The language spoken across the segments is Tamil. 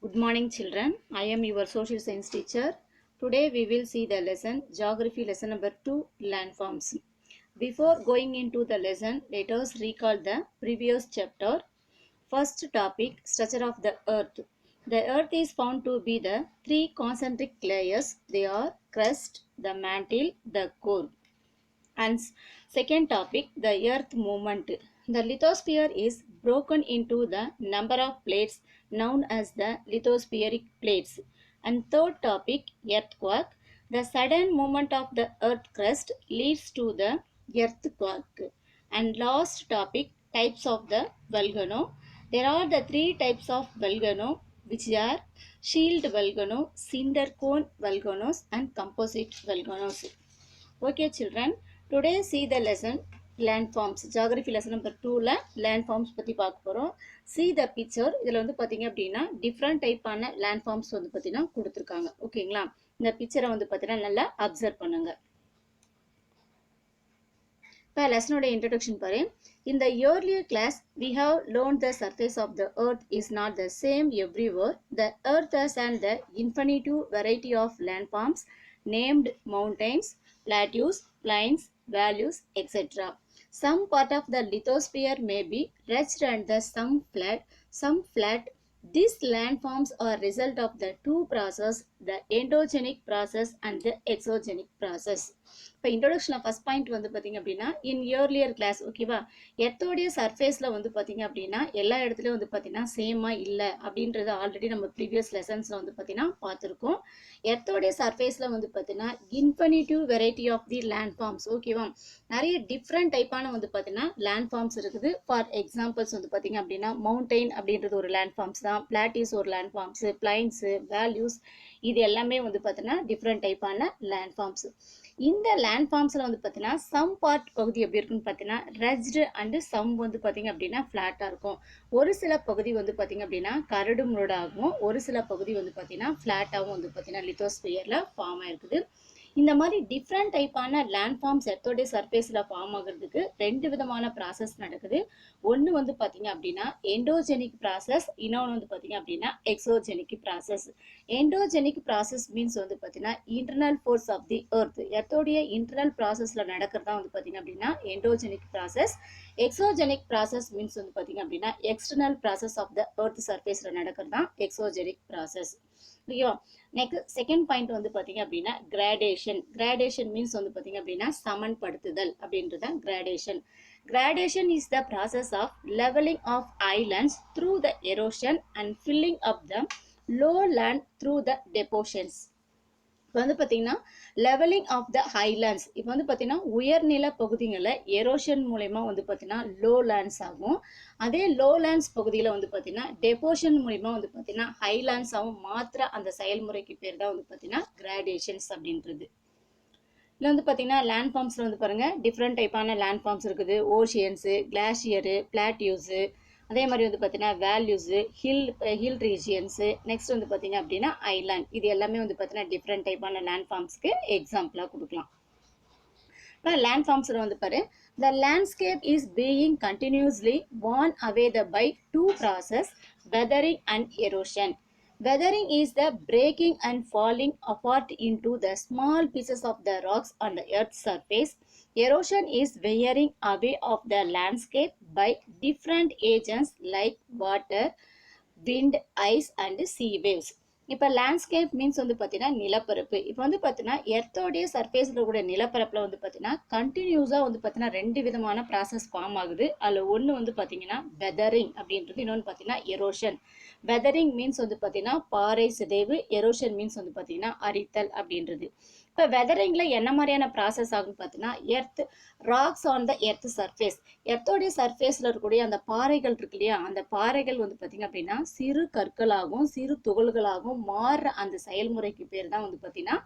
Good morning, children. I am your social science teacher. Today we will see the lesson Geography lesson number 2 landforms. Before going into the lesson, let us recall the previous chapter. First topic Structure of the Earth. The Earth is found to be the three concentric layers. They are crust, the mantle, the core. And second topic, the earth movement. The lithosphere is broken into the number of plates known as the lithospheric plates. And third topic, earthquake. The sudden movement of the earth crust leads to the earthquake. And last topic, types of the volcano. There are the three types of volcano, which are shield volcano, cinder cone volcanoes, and composite volcanoes. Okay, children. Today see the lesson landforms. Geography lesson number 2ல landforms பத்தி பார்க்க போறோம். See the picture. இதுல வந்து பாத்தீங்க அப்படின்னா different type ஆன landforms வந்து பாத்தீங்கன்னா கொடுத்திருக்காங்க. ஓகேங்களா? இந்த பிக்சரை வந்து பாத்தீங்கன்னா நல்லா அப்சர்வ் பண்ணுங்க. இப்போ லெசனோட introduction பாரு. In the earlier class, we have learned the surface of the earth is not the same everywhere. The earth has the infinitive variety of landforms named mountains, plateaus, plains, valleys, etc. Some part of the lithosphere may be ridged and some flat. These landforms are result of the two processes, the endogenic process and the exogenic process. இப்போ இன்ட்ரோடக்ஷனில் ஃபஸ்ட் பாயிண்ட் வந்து பார்த்தீங்க அப்படின்னா இன் இயர்லியர் கிளாஸ் ஓகேவா எர்த்தோடைய சர்ஃபேஸில் வந்து பார்த்தீங்க அப்படின்னா எல்லா இடத்துலையும் வந்து பார்த்தீங்கன்னா சேமாக இல்லை அப்படின்றத ஆல்ரெடி நம்ம ப்ரீவியஸ் லெசன்ஸில் வந்து பார்த்தீங்கன்னா பார்த்துருக்கோம். எர்த்தோடைய சர்ஃபேஸில் வந்து பார்த்தீங்கன்னா infinitive variety of the land forms ஓகேவா நிறைய டிஃப்ரெண்ட் டைப்பான வந்து பார்த்தீங்கன்னா லேண்ட் ஃபார்ம்ஸ் இருக்குது. ஃபார் எக்ஸாம்பிள்ஸ் வந்து பார்த்தீங்க அப்படின்னா மவுண்டெயின் அப்படின்றது ஒரு லேண்ட் ஃபார்ம்ஸ் தான், பிளாட்டிஸ் ஒரு லேண்ட் ஃபார்ம்ஸு, பிளைன்ஸு, வேல்யூஸ் இது எல்லாமே வந்து பார்த்தீங்கன்னா டிஃப்ரெண்ட் டைப்பான லேண்ட் ஃபார்ம்ஸ். இந்த லேண்ட் ஃபார்ம்ஸில் வந்து பார்த்தீங்கன்னா சம் பார்ட் பகுதி எப்படி இருக்குன்னு பார்த்தீங்கன்னா ரெஜ்டு அண்டு சம் வந்து பார்த்தீங்க அப்படின்னா ஃப்ளாட்டாக இருக்கும். ஒரு சில பகுதி வந்து பார்த்தீங்க அப்படின்னா கரடு முரடாகவும் ஒரு சில பகுதி வந்து பார்த்தீங்கன்னா ஃப்ளாட்டாகவும் வந்து பார்த்தீங்கன்னா லித்தோஸ்பியரில் ஃபார்ம் ஆயிருக்குது. இந்த மாதிரி டிஃப்ரெண்ட் டைப்பான லேண்ட் ஃபார்ம்ஸ் எர்த்தோடைய சர்ஃபேஸில் ஃபார்ம் ஆகிறதுக்கு ரெண்டு விதமான ப்ராசஸ் நடக்குது. ஒன்று வந்து பார்த்தீங்க அப்படின்னா எண்டோஜெனிக் ப்ராசஸ், இன்னொன்று வந்து பார்த்தீங்க அப்படின்னா exogenic process. Endogenic process means வந்து பார்த்தீங்கன்னா internal force of the earth எர்த்தோடைய இன்டர்னல் ப்ராசஸில் நடக்கிறதா வந்து பார்த்தீங்க அப்படின்னா endogenic process. Exogenic process means வந்து பார்த்தீங்க அப்படின்னா external process of the earth சர்ஃபேஸில் நடக்கிறதா எக்ஸோஜெனிக் ப்ராசஸ். ஓகேவா நெக்ஸ்ட் செகண்ட் பாயிண்ட் வந்து பார்த்தீங்க அப்படின்னா கிராடேஷன். கிராடேஷன் மீன்ஸ் வந்து பார்த்தீங்க அப்படின்னா சமன்படுத்துதல் அப்படின்றத gradation. Gradation is the process of leveling of islands through the erosion and filling up the lowland through the depositions. இப்போ வந்து பார்த்தீங்கன்னா லெவலிங் ஆஃப் த ஹைலேண்ட்ஸ் இப்போ வந்து பார்த்தீங்கன்னா உயர்நில பகுதிகளில் எரோஷன் மூலயமா வந்து பார்த்தீங்கன்னா லோ லேண்ட்ஸ் ஆகும். அதே லோ லேண்ட்ஸ் பகுதியில் வந்து பார்த்தீங்கன்னா டெபோஷன் மூலயமா வந்து பார்த்தீங்கன்னா ஹைலேண்ட்ஸாகவும் மாத்திர அந்த செயல்முறைக்கு பேர் தான் வந்து பார்த்தீங்கன்னா கிராடேஷன்ஸ் அப்படின்றது. இதில் வந்து பார்த்தீங்கன்னா லேண்ட் ஃபார்ம்ஸில் வந்து பாருங்கள் டிஃப்ரெண்ட் டைப்பான லேண்ட் ஃபார்ம்ஸ் இருக்குது. ஓஷியன்ஸு, கிளாஷியரு, பிளாட்டியூஸு, அதே மாதிரி வந்து பார்த்தீங்கன்னா வேல்யூஸு, ஹில் ரீஜியன்ஸு, நெக்ஸ்ட் வந்து பார்த்தீங்க அப்படின்னா ஐலாண்ட் இது எல்லாமே வந்து பார்த்தீங்கன்னா டிஃப்ரெண்ட் டைப்பான லேண்ட் ஃபார்ம்ஸ்க்கு எக்ஸாம்பிளாக கொடுக்கலாம். இப்போ லேண்ட் ஃபார்ம்ஸில் வந்து பாரு த landscape is being continuously worn away by two process weathering and erosion. Weathering is the breaking and falling apart into the small pieces of the rocks on the earth's surface. Erosion is wearing away of the landscape by different agents like water, wind, ice and sea waves. இப்போ லேண்ட்ஸ்கேப் மீன்ஸ் வந்து பார்த்தீங்கன்னா நிலப்பரப்பு. இப்போ வந்து பார்த்தீங்கன்னா எர்த்தோடைய சர்ஃபேஸில் கூட நிலப்பரப்பில் வந்து பார்த்தீங்கன்னா கண்டினியூஸாக வந்து பார்த்தீங்கன்னா ரெண்டு விதமான ப்ராசஸ் ஃபார்ம் ஆகுது. அதில் ஒன்று வந்து பார்த்தீங்கன்னா வெதரிங் அப்படின்றது, இன்னொன்று பார்த்தீங்கன்னா எரோஷன். வெதரிங் மீன்ஸ் வந்து பார்த்தீங்கன்னா பாறை சிதைவு, எரோஷன் மீன்ஸ் வந்து பார்த்தீங்கன்னா அரித்தல் அப்படின்றது. இப்போ வெதரிங்கில் என்ன மாதிரியான ப்ராசஸ் ஆகுன்னு பார்த்தீங்கன்னா earth rocks on the earth surface எர்த்தோடைய சர்ஃபேஸில் இருக்கக்கூடிய அந்த பாறைகள் இருக்கு இல்லையா அந்த பாறைகள் வந்து பார்த்தீங்க அப்படின்னா சிறு கற்களாகவும் சிறு துகள்களாகவும் மாறுற அந்த செயல்முறைக்கு பேர் தான் வந்து பார்த்தீங்கன்னா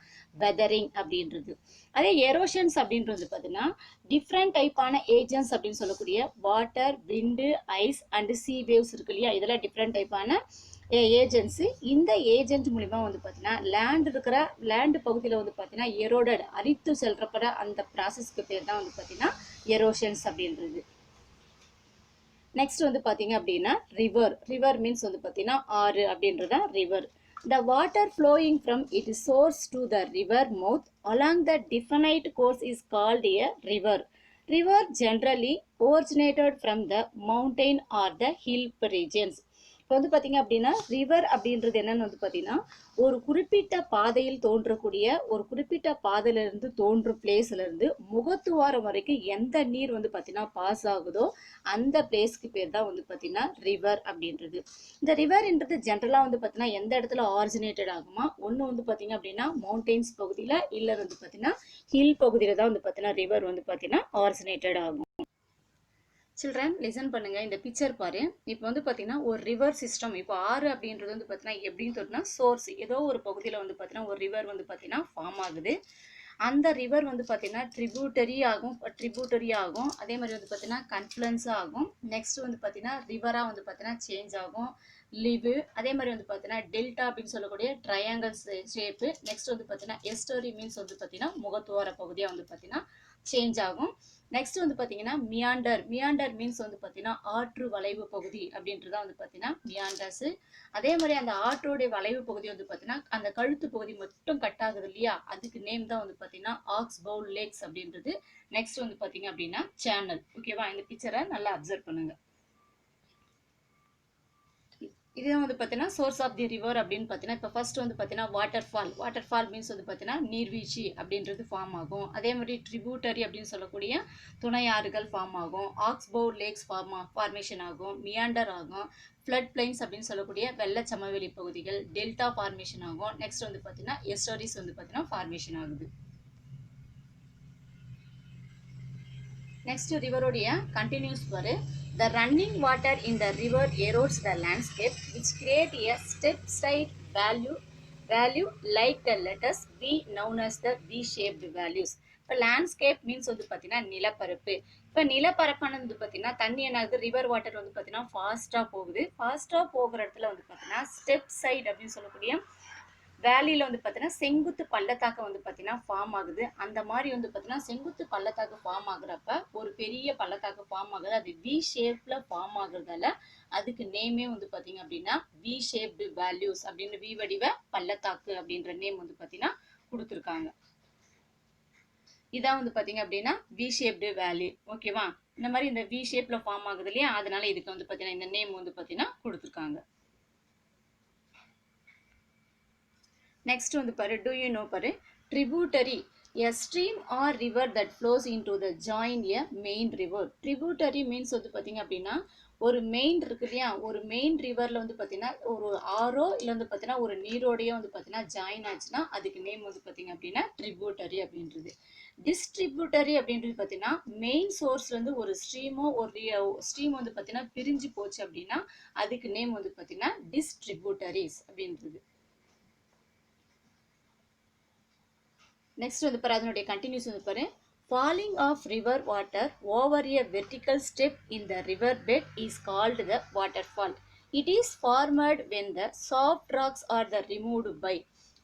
வெதரிங் அப்படின்றது. அதே எரோஷன்ஸ் அப்படின்றது பார்த்தீங்கன்னா டிஃப்ரெண்ட் டைப்பான ஏஜென்ட்ஸ் அப்படின்னு சொல்லக்கூடிய water, wind, ice and sea waves இருக்கு இல்லையா இதெல்லாம் டிஃப்ரெண்ட் டைப்பான ஏஜென்ட்ஸு. இந்த ஏஜென்ட் மூலிமா வந்து பார்த்தீங்கன்னா லேண்டு பகுதியில் வந்து பார்த்தீங்கன்னா எரோடட் அரித்து செல்றப்பட அந்த ப்ராசஸ்க்கு பேர் தான் வந்து பார்த்தீங்கன்னா எரோஷன்ஸ் அப்படின்றது. நெக்ஸ்ட் வந்து பார்த்தீங்க அப்படின்னா ரிவர். ரிவர் மீன்ஸ் வந்து பார்த்தீங்கன்னா ஆறு அப்படின்றத river. The water flowing from its source to the river mouth along the definite course is called a river. River generally originated from the mountain or the hill regions. இப்போ வந்து பார்த்தீங்க அப்படின்னா ரிவர் அப்படின்றது என்னன்னு வந்து பார்த்தீங்கன்னா ஒரு குறிப்பிட்ட பாதையில் தோன்றக்கூடிய ஒரு குறிப்பிட்ட பாதையிலிருந்து தோன்றும் பிளேஸ்ல இருந்து முகத்துவாரம் வரைக்கும் எந்த நீர் வந்து பார்த்தீங்கன்னா பாஸ் ஆகுதோ அந்த பிளேஸ்க்கு பேர் தான் வந்து பார்த்தீங்கன்னா ரிவர் அப்படின்றது. இந்த ரிவர்ன்றது ஜென்ரலாக வந்து பார்த்தீங்கன்னா எந்த இடத்துல ஆரிஜினேட்டட் ஆகுமா, ஒன்று வந்து பார்த்தீங்க அப்படின்னா மவுண்டெயின்ஸ் பகுதியில், இல்லை வந்து பார்த்தீங்கன்னா ஹில் பகுதியில் தான் வந்து பார்த்தீங்கன்னா ரிவர் வந்து பார்த்தீங்கன்னா ஆரிஜினேட்டட் ஆகும். சில்ட்ரன் லிசன் பண்ணுங்க, இந்த பிக்சர் பாரு. இப்போ வந்து பார்த்தீங்கன்னா ஒரு ரிவர் சிஸ்டம், இப்போ ஆறு அப்படின்றது வந்து பார்த்தீங்கன்னா எப்படின்னு தோணுனா சோர்ஸ் ஏதோ ஒரு பகுதியில் வந்து பார்த்தீங்கன்னா ஒரு ரிவர் வந்து பார்த்தீங்கன்னா ஃபார்ம் ஆகுது. அந்த ரிவர் வந்து பார்த்தீங்கன்னா ட்ரிபியூட்டரி ஆகும், அதே மாதிரி வந்து பார்த்தீங்கன்னா கன்ஃப்ளன்ஸாக ஆகும். நெக்ஸ்ட் வந்து பார்த்தீங்கன்னா ரிவராக வந்து பார்த்தீங்கன்னா சேஞ்ச் ஆகும், லிவு. அதே மாதிரி வந்து பார்த்தீங்கன்னா டெல்டா அப்படின்னு சொல்லக்கூடிய ட்ரையாங்கிள் ஷேப்பு. நெக்ஸ்ட் வந்து பார்த்தீங்கன்னா எஸ்டோரி மீன்ஸ் வந்து பார்த்தீங்கன்னா முகத்துவார பகுதியாக வந்து பார்த்தீங்கன்னா சேஞ்ச் ஆகும். நெக்ஸ்ட் வந்து பார்த்தீங்கன்னா மியாண்டர் மீன்ஸ் வந்து பார்த்தீங்கன்னா ஆற்று வளைவு பகுதி அப்படின்றதான் வந்து பார்த்தீங்கன்னா மியாண்டர்ஸ். அதே மாதிரி அந்த ஆற்றோடைய வளைவு பகுதி வந்து பார்த்தீங்கன்னா அந்த கழுத்து பகுதி மட்டும் கட் ஆகுது இல்லையா, அதுக்கு நேம் தான் வந்து பார்த்தீங்கன்னா ஆக்ஸ் பவுல் லேக்ஸ் அப்படின்றது. நெக்ஸ்ட் வந்து பார்த்தீங்க அப்படின்னா சேனல். ஓகேவா, இந்த பிக்சரை நல்லா அப்சர்வ் பண்ணுங்க. இதுதான் வந்து பார்த்தீங்கன்னா சோர்ஸ் ஆஃப் தி ரிவர் அப்படின்னு பார்த்தீங்கன்னா இப்போ ஃபர்ஸ்ட் வந்து பார்த்தீங்கன்னா வாட்டர் ஃபால் மீன்ஸ் வந்து பார்த்தீங்கன்னா நீர்வீழ்ச்சி அப்படின்றது ஃபார்ம் ஆகும். அதே மாதிரி ட்ரிபியூட்டரி அப்படின்னு சொல்லக்கூடிய துணை ஆறுகள் ஃபார்ம் ஆகும். ஆக்ஸ்போ லேக்ஸ் ஃபார்மேஷன் ஆகும், மியாண்டர் ஆகும், ஃப்ளட் பிளைன்ஸ் அப்படின்னு சொல்லக்கூடிய வெள்ள சமவெளி பகுதிகள், டெல்டா ஃபார்மேஷன் ஆகும். நெக்ஸ்ட் வந்து பார்த்தீங்கன்னா எஸ்டோரிஸ் வந்து பார்த்தீங்கன்னா ஃபார்மேஷன் ஆகுது. நெக்ஸ்ட் ரிவரோடைய கண்டினியூஸ் பாரு. The running water in the river erodes the landscape, which create a step-side value like the letters V known as the V-shaped values. இப்போ லேண்ட்ஸ்கேப் மீன்ஸ் வந்து பார்த்தீங்கன்னா நிலப்பரப்பு. இப்போ நிலப்பரப்பானது வந்து பார்த்தீங்கன்னா தண்ணி என்ன ஆகுது, ரிவர் வாட்டர் வந்து பார்த்தீங்கன்னா ஃபாஸ்ட்டாக போகுது. ஃபாஸ்ட்டாக போகிற இடத்துல வந்து பார்த்தீங்கன்னா ஸ்டெப் சைடு அப்படின்னு சொல்லக்கூடிய வேலியில் வந்து பார்த்தீங்கன்னா செங்குத்து பள்ளத்தாக்கு வந்து பார்த்தீங்கன்னா ஃபார்ம் ஆகுது. அந்த மாதிரி வந்து பார்த்தீங்கன்னா செங்குத்து பள்ளத்தாக்கு ஃபார்ம் ஆகுறப்ப ஒரு பெரிய பள்ளத்தாக்கு ஃபார்ம் ஆகுது. அது வி ஷேப்பில் ஃபார்ம் ஆகுறதால அதுக்கு நேமே வந்து பார்த்தீங்க அப்படின்னா வி ஷேப்டு வேல்யூஸ் அப்படின்னு வி வடிவ பள்ளத்தாக்கு அப்படின்ற நேம் வந்து பார்த்தீங்கன்னா கொடுத்துருக்காங்க. இதான் வந்து பார்த்தீங்க அப்படின்னா வி ஷேப்டு வேல்யூ. ஓகேவா, இந்த மாதிரி இந்த வி ஷேப்பில் ஃபார்ம் ஆகுது இல்லையா, அதனால இதுக்கு வந்து பார்த்தீங்கன்னா இந்த நேம் வந்து பார்த்தீங்கன்னா கொடுத்துருக்காங்க. Next வந்து பாரு, do you know பாரு, tributary, a stream or river that flows into the join a main river. Tributary means வந்து பார்த்தீங்க அப்படின்னா ஒரு மெயின் இருக்கு இல்லையா, ஒரு மெயின் ரிவரில் வந்து பார்த்தீங்கன்னா ஒரு ஆறோ இல்லை வந்து பார்த்தீங்கன்னா ஒரு நீரோடையோ வந்து பார்த்தீங்கன்னா ஜாயின் ஆச்சுன்னா அதுக்கு நேம் வந்து பார்த்தீங்க அப்படின்னா ட்ரிபியூட்டரி அப்படின்றது. டிஸ்ட்ரிபியூட்டரி அப்படின்றது பார்த்தீங்கன்னா மெயின் சோர்ஸ்லேருந்து ஒரு ஸ்ட்ரீமோ ஒரு ஸ்ட்ரீம் வந்து பார்த்தீங்கன்னா பிரிஞ்சு போச்சு அப்படின்னா அதுக்கு நேம் வந்து பார்த்தீங்கன்னா டிஸ்ட்ரிபியூட்டரிஸ் அப்படின்றது. நெக்ஸ்ட் வந்து பாரு, அதனுடைய கண்டினியூஸ் வந்து பாரு. Falling of river water over a vertical step in the river bed is called the waterfall. It is formed when the soft rocks are the removed by.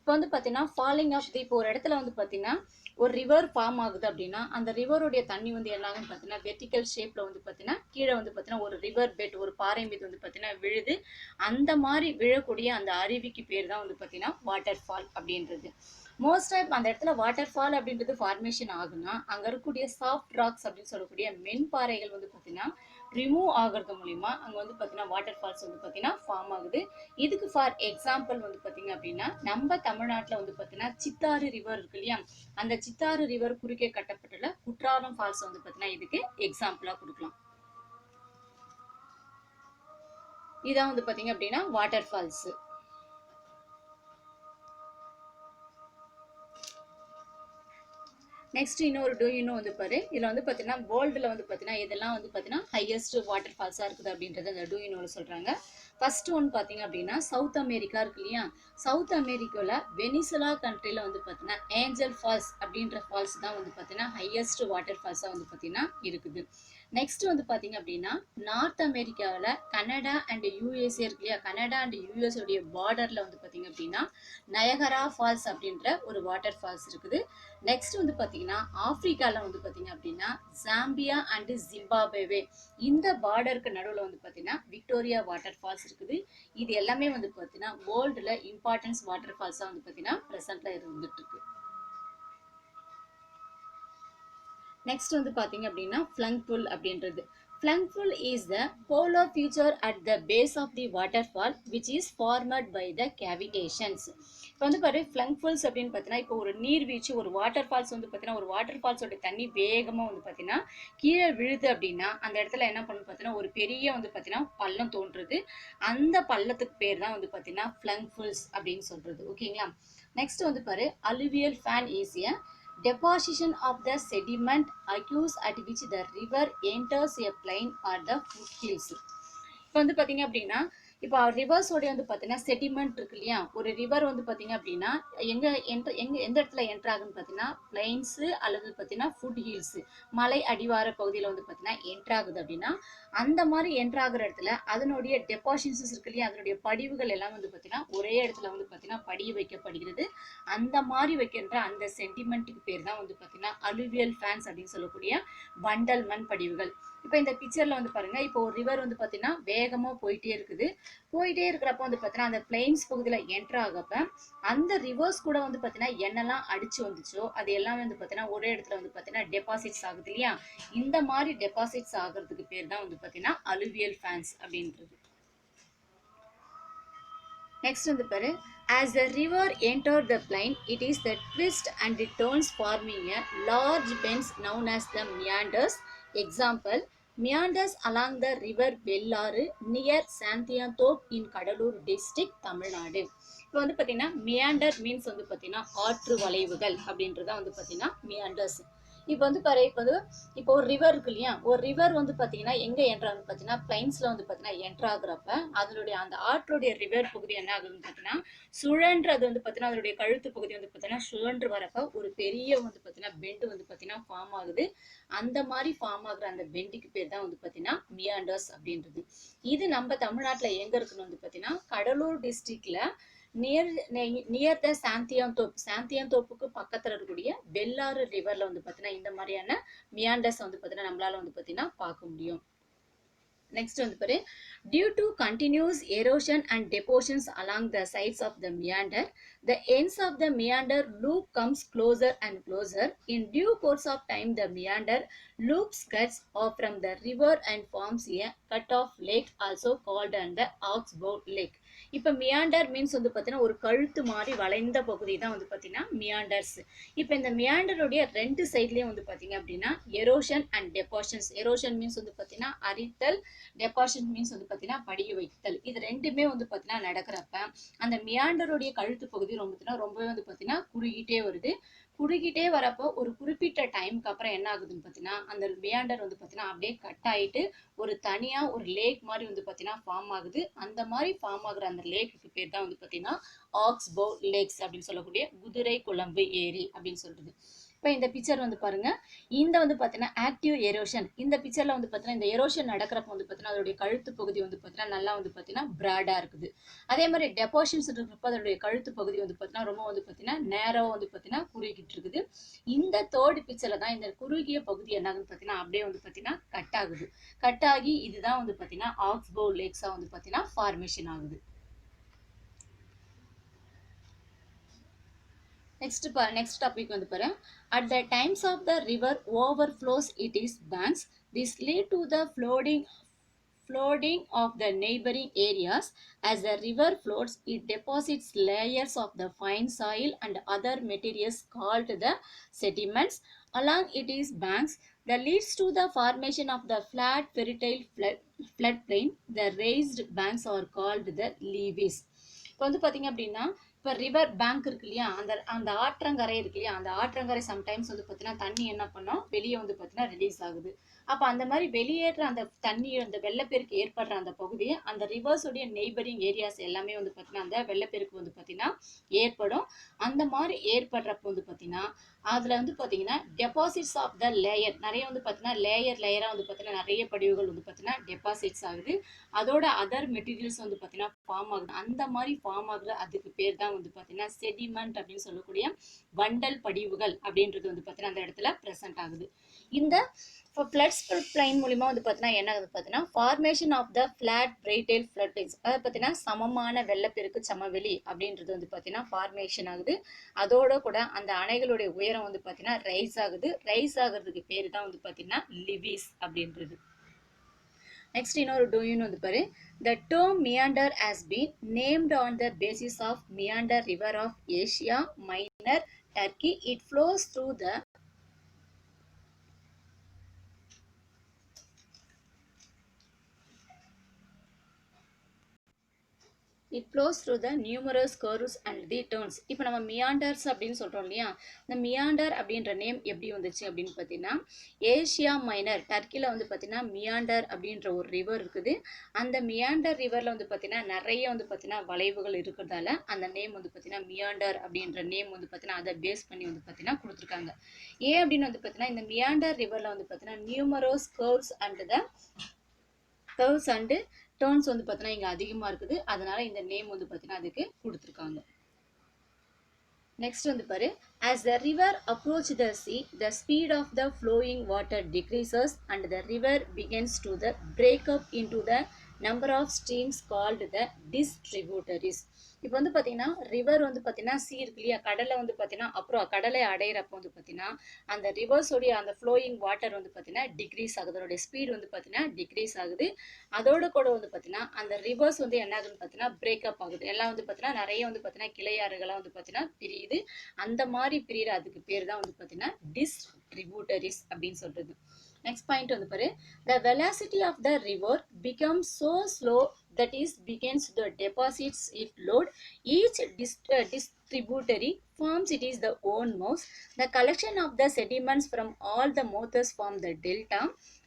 இப்போ வந்து பார்த்தீங்கன்னா ஃபாலிங் ஆஃப் இப்போ ஒரு இடத்துல வந்து பார்த்தீங்கன்னா ஒரு ரிவர் ஃபார்ம் ஆகுது அப்படின்னா அந்த ரிவருடைய தண்ணி வந்து என்னாகும் பார்த்தீங்கன்னா வெர்டிக்கல் ஷேப்பில் வந்து பார்த்தீங்கன்னா கீழே வந்து பார்த்தீங்கன்னா ஒரு ரிவர் பெட் ஒரு பாறை மீது வந்து பார்த்தீங்கன்னா விழுது. அந்த மாதிரி விழக்கூடிய அந்த அருவிக்கு பேர் தான் வந்து பார்த்தீங்கன்னா வாட்டர் ஃபால் அப்படின்றது. மோஸ்ட் டைம் அந்த இடத்துல வாட்டர் ஃபால் அப்படின்றது ஃபார்மேஷன் ஆகுனா அங்கே இருக்கக்கூடிய சாஃப்ட் ராக்ஸ் அப்படின்னு சொல்லக்கூடிய மென்பாறைகள் வந்து பார்த்தீங்கன்னா ரிமூவ் ஆகிறது மூலிமா அங்கே வந்து பார்த்தீங்கன்னா வாட்டர் ஃபால்ஸ் வந்து பார்த்தீங்கன்னா ஃபார்ம் ஆகுது. இதுக்கு ஃபார் எக்ஸாம்பிள் வந்து பார்த்தீங்க அப்படின்னா நம்ம தமிழ்நாட்டில் வந்து பார்த்தீங்கன்னா சித்தாறு ரிவர் இருக்கு இல்லையா, அந்த சித்தாறு ரிவர் குறுக்கே கட்டப்பட்டுள்ள குற்றாலம் ஃபால்ஸ் வந்து பார்த்தீங்கன்னா இதுக்கு எக்ஸாம்பிளாக கொடுக்கலாம். இதான் வந்து பார்த்தீங்க அப்படின்னா வாட்டர் ஃபால்ஸ். நெக்ஸ்ட் இன்னொரு டூ யூனோ வந்து பாரு. இதில் வந்து பார்த்தீங்கன்னா வேர்ல்டில் வந்து பார்த்தீங்கன்னா இதெல்லாம் வந்து பார்த்தீங்கன்னா ஹையஸ்ட் வாட்டர் ஃபால்ஸாக இருக்குது அப்படின்றத அந்த டூ யூனோவில் சொல்கிறாங்க. ஃபர்ஸ்ட் ஒன் பார்த்தீங்க அப்படின்னா சவுத் அமெரிக்கா இருக்கு இல்லையா, சவுத் அமெரிக்காவில் வெனிசுலா கண்ட்ரியில் வந்து பார்த்தீங்கன்னா ஏஞ்சல் ஃபால்ஸ் அப்படின்ற ஃபால்ஸ் தான் வந்து பார்த்தீங்கன்னா ஹையஸ்ட் வாட்டர் ஃபால்ஸாக வந்து பார்த்தீங்கன்னா இருக்குது. நெக்ஸ்ட் வந்து பார்த்தீங்க அப்படின்னா நார்த் அமெரிக்காவில் கனடா அண்ட் யூஎஸ்ஏ இருக்கு இல்லையா, கனடா அண்ட் யூஎஸ் உடைய பார்டரில் வந்து பார்த்தீங்க அப்படின்னா நயகரா ஃபால்ஸ் அப்படின்ற ஒரு வாட்டர் ஃபால்ஸ் இருக்குது. நெக்ஸ்ட் வந்து பார்த்தீங்கன்னா ஆப்பிரிக்காவில் வந்து பார்த்தீங்க அப்படின்னா ஜாம்பியா அண்ட் ஜிம்பாப்வே இந்த பார்டருக்கு நடுவில் வந்து பார்த்தீங்கன்னா விக்டோரியா வாட்டர் ஃபால்ஸ் இருக்குது. இது எல்லாமே வந்து பார்த்தீங்கன்னா வேர்ல்டில் இம்பார்ட்டன்ஸ் வாட்டர் ஃபால்ஸாக வந்து பார்த்தீங்கன்னா ப்ரெசென்ட்டில் இருந்துட்டு இருக்கு. நெக்ஸ்ட் வந்து பார்த்தீங்க அப்படின்னா ஃப்ளங்ஃபுல் அப்படின்றது. ஃப்ளங்ஃபுல் is the polar feature at the base of the waterfall which is formed by the cavitations. இப்போ வந்து பாரு ஃப்ளங்ஃபுல்ஸ் அப்படின்னு பார்த்தீங்கன்னா இப்போ ஒரு நீர்வீழ்ச்சி ஒரு வாட்டர் ஃபால்ஸ் வந்து பார்த்தீங்கன்னா ஒரு வாட்டர் ஃபால்ஸோட தண்ணி வேகமாக வந்து பார்த்தீங்கன்னா கீழே விழுது அப்படின்னா அந்த இடத்துல என்ன பண்ணு பார்த்தீங்கன்னா ஒரு பெரிய வந்து பார்த்தீங்கன்னா பள்ளம் தோன்றுறது. அந்த பள்ளத்துக்கு பேர் தான் வந்து பார்த்தீங்கன்னா ஃப்ளங்ஃபுல்ஸ் அப்படின்னு சொல்றது. ஓகேங்களா. நெக்ஸ்ட் வந்து பாரு அலுவியல் ஃபேன் ஈஸியா deposition of the sediment occurs at which the river enters a plain or the foothills. இப்போ வந்து பார்த்தீங்க அப்படின்னா இப்போ ரிவர்ஸோடைய வந்து பார்த்தீங்கன்னா செடிமெண்ட் இருக்கு இல்லையா, ஒரு ரிவர் வந்து பார்த்தீங்க அப்படின்னா எந்த இடத்துல என்டர் ஆகுன்னு பார்த்தீங்கன்னா பிளைன்ஸு அல்லது பார்த்தீங்கன்னா ஃபுட் ஹில்ஸு மலை அடிவார பகுதியில் வந்து பார்த்தீங்கன்னா என்டர் ஆகுது அப்படின்னா அந்த மாதிரி என்டர் ஆகுற இடத்துல அதனுடைய டெபாசிஷன்ஸ் இருக்கு இல்லையா, அதனுடைய படிவுகள் எல்லாம் வந்து பார்த்தீங்கன்னா ஒரே இடத்துல வந்து பார்த்தீங்கன்னா படிய வைக்கப்படுகிறது. அந்த மாதிரி வைக்கின்ற அந்த சென்டிமெண்ட்டுக்கு பேர் தான் வந்து பார்த்தீங்கன்னா அலுவியல் ஃபேன்ஸ் அப்படின்னு சொல்லக்கூடிய வண்டல் மண் படிவுகள். இப்போ இந்த பிக்சர்ல வந்து பாருங்க, இப்போ ஒரு ரிவர் வந்து பார்த்தீங்கன்னா வேகமாக போயிட்டே இருக்குது. போயிட்டே இருக்கிறப்ப வந்து பார்த்தீங்கன்னா அந்த பிளைன்ஸ் பகுதியில் என்டர் ஆகப்ப அந்த ரிவர்ஸ் கூட வந்து பார்த்தீங்கன்னா என்னெல்லாம் அடிச்சு வந்துச்சோ அது எல்லாமே வந்து பார்த்தீங்கன்னா ஒரே இடத்துல வந்து பார்த்தீங்கன்னா டெபாசிட்ஸ் ஆகுது இல்லையா, இந்த மாதிரி டெபாசிட்ஸ் ஆகிறதுக்கு பேர் தான் வந்து பார்த்தீங்கன்னா அலுவியல் ஃபேன்ஸ் அப்படின்றது. நெக்ஸ்ட் வந்து பாரு as the river entered the plain it is the twist and it turns forming a large bends known as the meanders. Example meanders along the river Vellaru near Santianthope in Kadalur district, Tamil Nadu. இப்போ வந்து பார்த்தீங்கன்னா மியாண்டர் மீன்ஸ் வந்து பார்த்தீங்கன்னா ஆற்று வளைவுகள் அப்படின்றத வந்து பார்த்தீங்கன்னா மியாண்டர்ஸ். இப்போ வந்து பாரு இப்போ ஒரு ரிவர் இருக்கு இல்லையா, ஒரு ரிவர் வந்து பார்த்தீங்கன்னா எங்கே என்ட்ரு ஆகுது பார்த்தீங்கன்னா பிளைன்ஸில் வந்து பார்த்தீங்கன்னா என்ட்ரு ஆகுறப்ப அதனுடைய அந்த ஆற்றுடைய ரிவர் பகுதி என்ன ஆகுதுன்னு பார்த்தீங்கன்னா சுழன்றது வந்து பார்த்தீங்கன்னா அதனுடைய கழுத்து பகுதி வந்து பார்த்தீங்கன்னா சுழன்று வரப்ப ஒரு பெரிய வந்து பார்த்தீங்கன்னா பெண்டு வந்து பார்த்தீங்கன்னா ஃபார்ம் ஆகுது. அந்த மாதிரி ஃபார்ம் ஆகுற அந்த பெண்டுக்கு பேர் தான் வந்து பார்த்தீங்கன்னா மியாண்டர்ஸ் அப்படின்றது. இது நம்ம தமிழ்நாட்டில் எங்கே இருக்குன்னு வந்து பார்த்தீங்கன்னா கடலூர் டிஸ்ட்ரிக்ட்ல நியர் த சாந்தியாந்தோப்புக்கு பக்கத்துல இருக்கக்கூடிய வெள்ளாறு ரிவர்ல வந்து பார்த்தீங்கன்னா இந்த மாதிரியான மியாண்டர்ஸ் வந்து பார்த்தீங்கன்னா நம்மளால வந்து பார்த்தீங்கன்னா பார்க்க முடியும். நெக்ஸ்ட் வந்து பாரு due to continuous erosion and depositions along the sides of the meander the ends of the meander loop comes closer and closer. In due course of time the meander loop cuts off from the river and forms a cut off lake also called the oxbow lake. இப்போ மியாண்டர் மீன்ஸ் வந்து பார்த்தீங்கன்னா ஒரு கழுத்து மாதிரி வளைந்த பகுதி தான் வந்து பார்த்தீங்கன்னா மியாண்டர்ஸ். இப்போ இந்த மியாண்டருடைய ரெண்டு சைட்லேயும் வந்து பார்த்தீங்க அப்படின்னா erosion and depositions. Erosion means வந்து பார்த்தீங்கன்னா அரித்தல், டெபாசிஷன் மீன்ஸ் வந்து பார்த்தீங்கன்னா படிய வைத்தல். இது ரெண்டுமே வந்து பார்த்தீங்கன்னா நடக்கிறப்ப அந்த மியாண்டருடைய கழுத்து பகுதி ரொம்பவே வந்து பார்த்தீங்கன்னா குறுகிட்டே வருது. குறுகிட்டே வரப்போ ஒரு குறிப்பிட்ட டைமுக்கு அப்புறம் என்ன ஆகுதுன்னு பார்த்தீங்கன்னா அந்த மியாண்டர் வந்து பார்த்தீங்கன்னா அப்படியே கட் ஆகிட்டு ஒரு தனியாக ஒரு லேக் மாதிரி வந்து பார்த்தீங்கன்னா ஃபார்ம் ஆகுது. அந்த மாதிரி ஃபார்ம் ஆகுற அந்த லேக்குக்கு பேர் தான் வந்து பார்த்தீங்கன்னா ஆக்ஸ்போ லேக்ஸ் அப்படின்னு சொல்லக்கூடிய குதிரை குழம்பு ஏரி அப்படின்னு சொல்றது. இப்போ இந்த பிக்சர் வந்து பாருங்க, இந்த வந்து பார்த்தீங்கன்னா ஆக்டிவ் எரோஷன். இந்த பிக்சர்ல வந்து பார்த்தீங்கன்னா இந்த எரோஷன் நடக்கிறப்ப வந்து பார்த்தீங்கன்னா அதோடைய கழுத்து பகுதி வந்து பார்த்தீங்கன்னா நல்லா வந்து பார்த்தீங்கன்னா பிராடா இருக்குது. அதே மாதிரி டெபாசிஷன்ஸ் இருக்கிறப்ப அதோடைய கழுத்து பகுதி வந்து பார்த்தீங்கன்னா ரொம்ப வந்து பார்த்தீங்கன்னா நேரோ வந்து பார்த்தீங்கன்னா குறுகிட்டு இருக்குது. இந்த தேர்ட் பிக்சர்ல தான் இந்த குறுகிய பகுதி என்னன்னு பார்த்தீங்கன்னா அப்படியே வந்து பார்த்தீங்கன்னா கட் ஆகுது. கட் ஆகி இதுதான் வந்து பார்த்தீங்கன்னா ஆக்ஸ்போ லேக்ஸா வந்து பார்த்தீங்கன்னா ஃபார்மேஷன் ஆகுது. next topic வந்து பாரு at the times of the river overflows it is banks. This lead to the flooding of the neighboring areas. As the river flows it deposits layers of the fine soil and other materials called the sediments along its banks that leads to the formation of the flat fertile floodplain. The raised banks are called the levees. இப்போ வந்து பார்த்தீங்க அப்படின்னா இப்போ ரிவர் பேங்க் இருக்கு இல்லையா, அந்த அந்த ஆற்றங்கரை இருக்கு இல்லையா, அந்த ஆற்றங்கரை சம்டைம்ஸ் வந்து பார்த்தீங்கன்னா தண்ணி என்ன பண்ணோம், வெளியே வந்து பார்த்தீங்கன்னா ரிலீஸ் ஆகுது. அப்போ அந்த மாதிரி வெளியேற்ற அந்த தண்ணி, அந்த வெள்ளப்பெருக்கு ஏற்படுற அந்த பகுதி, அந்த ரிவர்ஸுடைய நெய்பரிங் ஏரியாஸ் எல்லாமே வந்து பார்த்தீங்கன்னா அந்த வெள்ளப்பெருக்கு வந்து பார்த்தீங்கன்னா ஏற்படும். அந்த மாதிரி ஏற்படுறப்போ வந்து பார்த்தீங்கன்னா அதில் வந்து பார்த்தீங்கன்னா டெபாசிட்ஸ் ஆஃப் த லேயர், நிறைய வந்து பார்த்தீங்கன்னா லேயராக வந்து பார்த்தீங்கன்னா நிறைய படிவுகள் வந்து பார்த்தீங்கன்னா டெபாசிட்ஸ் ஆகுது. அதோட அதர் மெட்டீரியல்ஸ் வந்து பார்த்தீங்கன்னா ஃபார்ம் ஆகுது. அந்த மாதிரி ஃபார்ம் ஆகுற அதுக்கு பேர் தான் வந்து பார்த்தீங்கன்னா செடிமெண்ட் அப்படின்னு சொல்லக்கூடிய வண்டல் படிவுகள் அப்படின்றது வந்து பார்த்தீங்கன்னா அந்த இடத்துல ப்ரெசென்ட் ஆகுது. இந்த ஃப்ளட் பிளைன் மூலிமா வந்து பார்த்தீங்கன்னா என்ன ஆகுது பார்த்தீங்கன்னா ஃபார்மேஷன் ஆஃப் த ஃபிளாட் பிரைடெயில் ஃப்ளட் பிளைன்ஸ், அதை பார்த்தீங்கன்னா சமமான வெள்ளப்பெருக்கு சமவெளி அப்படின்றது வந்து பார்த்தீங்கன்னா ஃபார்மேஷன் ஆகுது. அதோட கூட அந்த அணைகளுடைய உயரம் வந்து பார்த்தீங்கன்னா ரைஸ் ஆகுது. ரைஸ் ஆகுறதுக்கு பேர் தான் வந்து பார்த்தீங்கன்னா லிவிஸ் அப்படின்றது. நெக்ஸ்ட் இன்னொரு டூயின் வந்து பாரு. The term meander has been named on the basis of Meander River of Asia Minor, Turkey. It flows through the it flows through the numerous curves and the turns. இப்போ நம்ம மியாண்டர்ஸ் அப்படின்னு சொல்கிறோம் இல்லையா, இந்த மியாண்டர் அப்படின்ற நேம் எப்படி வந்துச்சு அப்படின்னு பார்த்தீங்கன்னா, ஏஷியா மைனர் டர்க்கியில் வந்து பார்த்தீங்கன்னா மியாண்டர் அப்படின்ற ஒரு ரிவர் இருக்குது. அந்த மியாண்டர் ரிவரில் வந்து பார்த்தீங்கன்னா நிறைய வந்து பார்த்தீங்கன்னா வளைவுகள் இருக்கிறதால அந்த நேம் வந்து பார்த்தீங்கன்னா மியாண்டர் அப்படின்ற நேம் வந்து பார்த்தீங்கன்னா அதை பேஸ் பண்ணி வந்து பார்த்தீங்கன்னா கொடுத்துருக்காங்க. ஏன் அப்படின்னு வந்து பார்த்தீங்கன்னா இந்த மியாண்டர் ரிவரில் வந்து பார்த்தீங்கன்னா நியூமரோஸ் கர்வ்ஸ் அண்டு டர்ன்ஸ் வந்து பார்த்தீங்கன்னா இங்கே அதிகமாக இருக்குது. அதனால இந்த நேம் வந்து பார்த்தீங்கன்னா அதுக்கு கொடுத்துருக்காங்க. நெக்ஸ்ட் வந்து பாரு. As the river approaches the sea, the speed of the flowing water decreases and the river begins to break up into the number of streams called the distributaries. இப்போ வந்து பார்த்தீங்கன்னா ரிவர் வந்து பார்த்தீங்கன்னா சி இருக்கு இல்லையா, கடலை வந்து பார்த்தீங்கன்னா அப்புறம் கடலை அடையிறப்போ வந்து பார்த்தீங்கன்னா அந்த ரிவர்ஸோடைய அந்த ஃப்ளோயிங் வாட்டர் வந்து பார்த்தீங்கன்னா டிக்ரீஸ் ஆகுது, அதோடைய ஸ்பீடு வந்து பார்த்தீங்கன்னா டிக்ரீஸ் ஆகுது. அதோட கூட வந்து பார்த்தீங்கன்னா அந்த ரிவர்ஸ் வந்து என்ன ஆகுதுன்னு பார்த்தீங்கன்னா பிரேக்கப் ஆகுது. எல்லாம் வந்து பார்த்தீங்கன்னா நிறைய வந்து பார்த்தீங்கன்னா கிளையாறுகளாக வந்து பார்த்தீங்கன்னா பிரியுது. அந்த மாதிரி பிரியிற அதுக்கு பேர் தான் வந்து பார்த்தீங்கன்னா டிஸ்ட்ரிபியூட்டரிஸ் அப்படின்னு சொல்றது. நெக்ஸ்ட் பாயிண்ட் வந்து பாரு. The velocity of the river becomes so slow that is begins the deposits it load. Each distributary forms it is the own mouth. The collection of the sediments from all the mouths form the delta.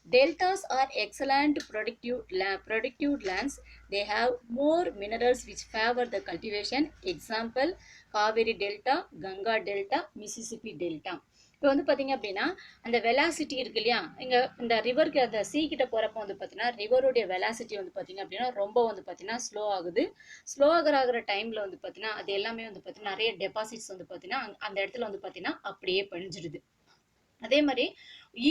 Deltas are excellent productive lands. They have more minerals which favor the cultivation. Example, Kaveri Delta, Ganga Delta, Mississippi Delta. இப்போ வந்து பார்த்தீங்க அப்படின்னா அந்த வெலாசிட்டி இருக்கு இல்லையா, இங்கே இந்த ரிவருக்கு அந்த சீ கிட்ட போகிறப்போ வந்து பார்த்தீங்கன்னா ரிவருடைய வெலாசிட்டி வந்து பார்த்தீங்க அப்படின்னா ரொம்ப வந்து பார்த்தீங்கன்னா ஸ்லோ ஆகுது. ஸ்லோ ஆகிற டைமில் வந்து பார்த்தீங்கன்னா அது எல்லாமே வந்து பார்த்தீங்கன்னா நிறைய டெபாசிட்ஸ் வந்து பார்த்தீங்கன்னா அந்த இடத்துல வந்து பார்த்தீங்கன்னா அப்படியே பழிஞ்சிடுது. அதே மாதிரி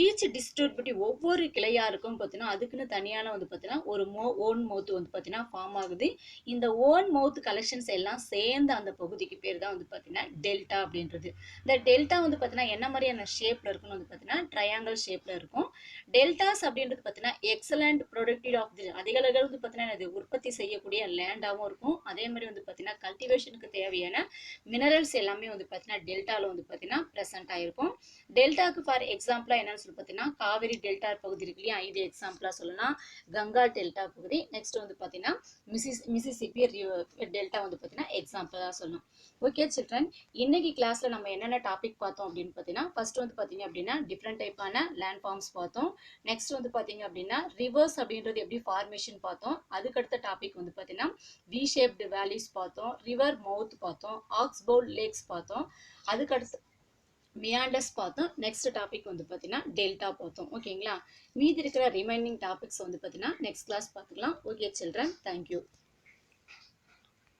ஈச் டிஸ்ட்ரிபியூட்டிவ் ஒவ்வொரு கிளையாருக்கும் பார்த்தீங்கன்னா அதுக்குன்னு தனியான வந்து பார்த்தீங்கன்னா ஒரு ஓன் மவுத் வந்து பார்த்தீங்கன்னா ஃபார்ம் ஆகுது. இந்த ஓன் மவுத் கலெக்ஷன்ஸ் எல்லாம் சேர்ந்த அந்த பகுதிக்கு பேர் தான் வந்து பார்த்தீங்கன்னா டெல்டா அப்படின்றது. இந்த டெல்டா வந்து பார்த்தீங்கன்னா என்ன மாதிரியான ஷேப்ல இருக்குன்னு வந்து பார்த்தீங்கன்னா ட்ரையாங்கிள் ஷேப்ல இருக்கும். டெல்டாஸ் அப்படின்றது பார்த்தீங்கன்னா எக்ஸலண்ட் ப்ரொடக்டிவ் ஆஃப் தி, அதிக அளவில் வந்து பார்த்தீங்கன்னா இது உற்பத்தி செய்யக்கூடிய லேண்டாகவும் இருக்கும். அதே மாதிரி வந்து பார்த்தீங்கன்னா கல்டிவேஷனுக்கு தேவையான மினரல்ஸ் எல்லாமே வந்து பார்த்தீங்கன்னா டெல்டாவில் வந்து பார்த்தீங்கன்னா ப்ரெசென்ட் ஆயிருக்கும். டெல்டாக்கு ஃபார் எக்ஸாம்பிளா என்ன சொல்லி பார்த்தீங்கன்னா காவிரி டெல்டா பகுதி இருக்கு இல்லையா, இது எக்ஸாம்பிளா சொல்லலாம். கங்கா டெல்டா பகுதி, நெக்ஸ்ட் வந்து பார்த்தீங்கன்னா மிசிசிப்பி டெல்டா வந்து பார்த்தீங்கன்னா எக்ஸாம்பிளா சொல்லலாம். ஓகே சில்ட்ரன், இன்னைக்கு கிளாஸ்ல நம்ம என்னென்ன டாபிக் பார்த்தோம் அப்படின்னு பார்த்தீங்கன்னா ஃபர்ஸ்ட் வந்து பார்த்தீங்க அப்படின்னா டிஃப்ரெண்ட் டைப்பான லேண்ட் ஃபார்ம்ஸ் பார்த்தோம். நெக்ஸ்ட் வந்து பார்த்தீங்க அப்படின்னா ரிவர்ஸ் அப்படின்றது எப்படி ஃபார்மேஷன் பார்த்தோம். அதுக்கடுத்த டாபிக் வந்து பார்த்தீங்கன்னா வி ஷேப்டு வேலிஸ் பார்த்தோம், ரிவர் மவுத் பார்த்தோம், ஆக்ஸ்போர்ட் லேக்ஸ் பார்த்தோம், அதுக்கடுத்து மியாண்டர்ஸ் பார்த்தோம். நெக்ஸ்ட் டாபிக் வந்து பார்த்தீங்கன்னா டெல்டா பார்த்தோம். ஓகேங்களா, மீதி இருக்கிற ரிமைனிங் டாபிக்ஸ் வந்து பார்த்தீங்கன்னா நெக்ஸ்ட் கிளாஸ் பார்த்துக்கலாம். Okay children, thank you.